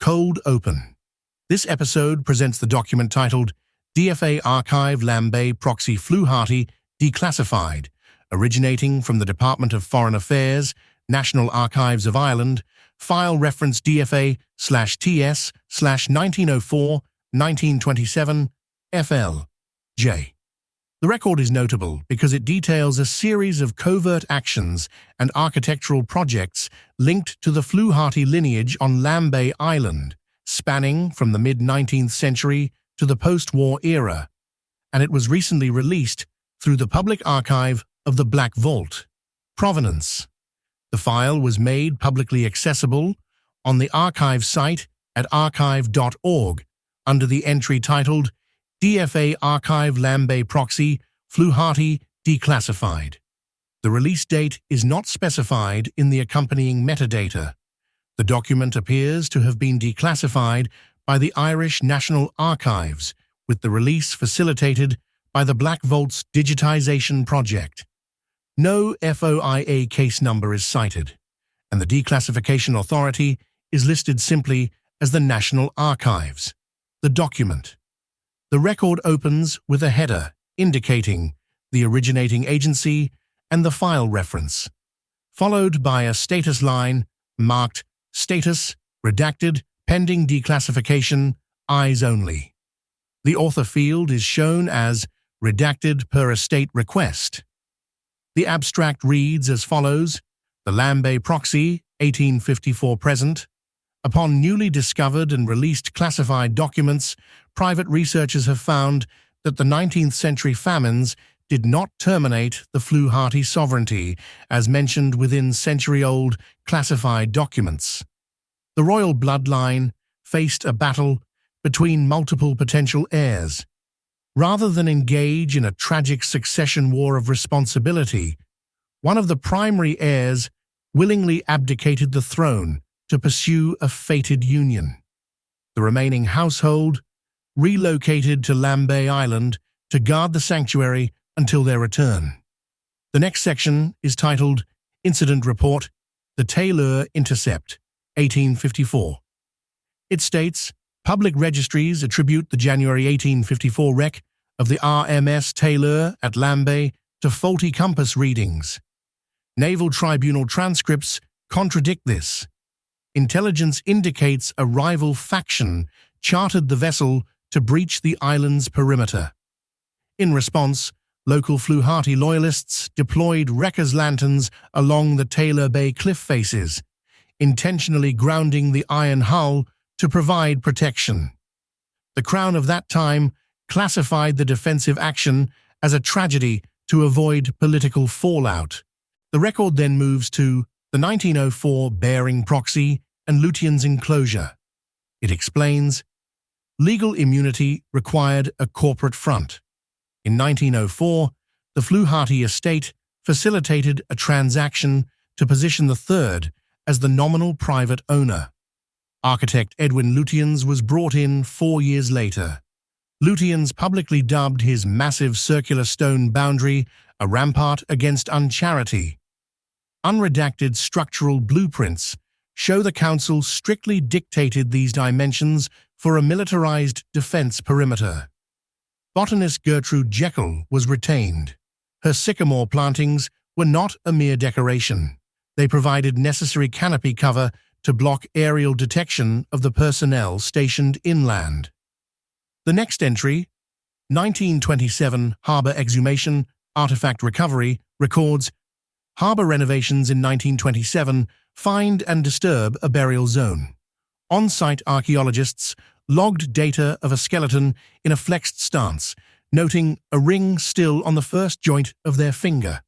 Cold Open. This episode presents the document titled DFA Archive Lambay Proxy Fluharty Declassified, originating from the Department of Foreign Affairs, National Archives of Ireland, file reference DFA/TS/1904-1927 FL.J. The record is notable because it details a series of covert actions and architectural projects linked to the Fluharty lineage on Lambay Island, spanning from the mid-19th century to the post-war era, and it was recently released through the public archive of the Black Vault, Provenance. The file was made publicly accessible on the archive site at archive.org under the entry titled DFA Archive Lambay Proxy Fluharty Declassified. The release date is not specified in the accompanying metadata. The document appears to have been declassified by the Irish National Archives, with the release facilitated by the Black Vault's digitization project. No FOIA case number is cited, and the declassification authority is listed simply as the National Archives. The document. The record opens with a header indicating the originating agency and the file reference, followed by a status line marked Status, Redacted, Pending Declassification, Eyes Only. The author field is shown as Redacted per estate request. The abstract reads as follows: The Lambay Proxy, 1854 present. Upon newly discovered and released classified documents, private researchers have found that the 19th century famines did not terminate the Fluharty sovereignty, as mentioned within century-old classified documents. The royal bloodline faced a battle between multiple potential heirs. Rather than engage in a tragic succession war of responsibility, one of the primary heirs willingly abdicated the throne to pursue a fated union. The remaining household relocated to Lambay Island to guard the sanctuary until their return. The next section is titled Incident Report, The Taylor Intercept, 1854. It states, public registries attribute the January 1854 wreck of the RMS Taylor at Lambay to faulty compass readings. Naval Tribunal transcripts contradict this. Intelligence indicates a rival faction chartered the vessel to breach the island's perimeter. In response, local Fluharty loyalists deployed wreckers' lanterns along the Taylor Bay cliff faces, intentionally grounding the iron hull to provide protection. The Crown of that time classified the defensive action as a tragedy to avoid political fallout. The record then moves to the 1904 Bearing Proxy and Lutyens enclosure. It explains, legal immunity required a corporate front. In 1904, the Fluharty estate facilitated a transaction to position the third as the nominal private owner. Architect Edwin Lutyens was brought in 4 years later. Lutyens publicly dubbed his massive circular stone boundary a rampart against uncharity. Unredacted structural blueprints show the council strictly dictated these dimensions for a militarized defense perimeter. Botanist Gertrude Jekyll was retained. Her sycamore plantings were not a mere decoration. They provided necessary canopy cover to block aerial detection of the personnel stationed inland. The next entry, 1927 Harbour Exhumation, Artifact Recovery, records, harbour renovations in 1927 find and disturb a burial zone. On-site archaeologists logged data of a skeleton in a flexed stance, noting a ring still on the first joint of their finger.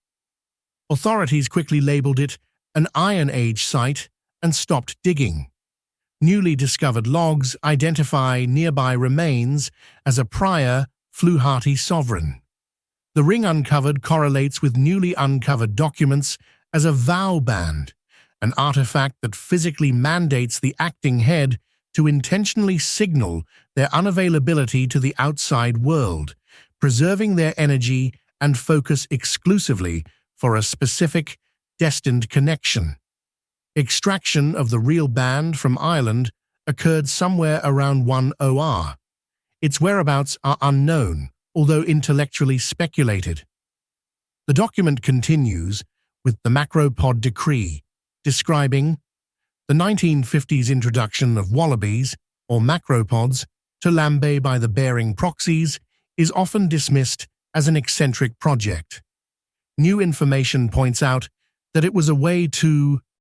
Authorities quickly labelled it an Iron Age site and stopped digging. Newly discovered logs identify nearby remains as a prior Fluharty sovereign. The ring uncovered correlates with newly uncovered documents as a vow band, an artifact that physically mandates the acting head to intentionally signal their unavailability to the outside world, preserving their energy and focus exclusively for a specific, destined connection. Extraction of the real band from Ireland occurred somewhere around 10 OR. Its whereabouts are unknown, although intellectually speculated. The document continues with the Macropod Decree, describing the 1950s introduction of wallabies, or macropods, to Lambay by the bearing proxies is often dismissed as an eccentric project. New information points out that it was a way to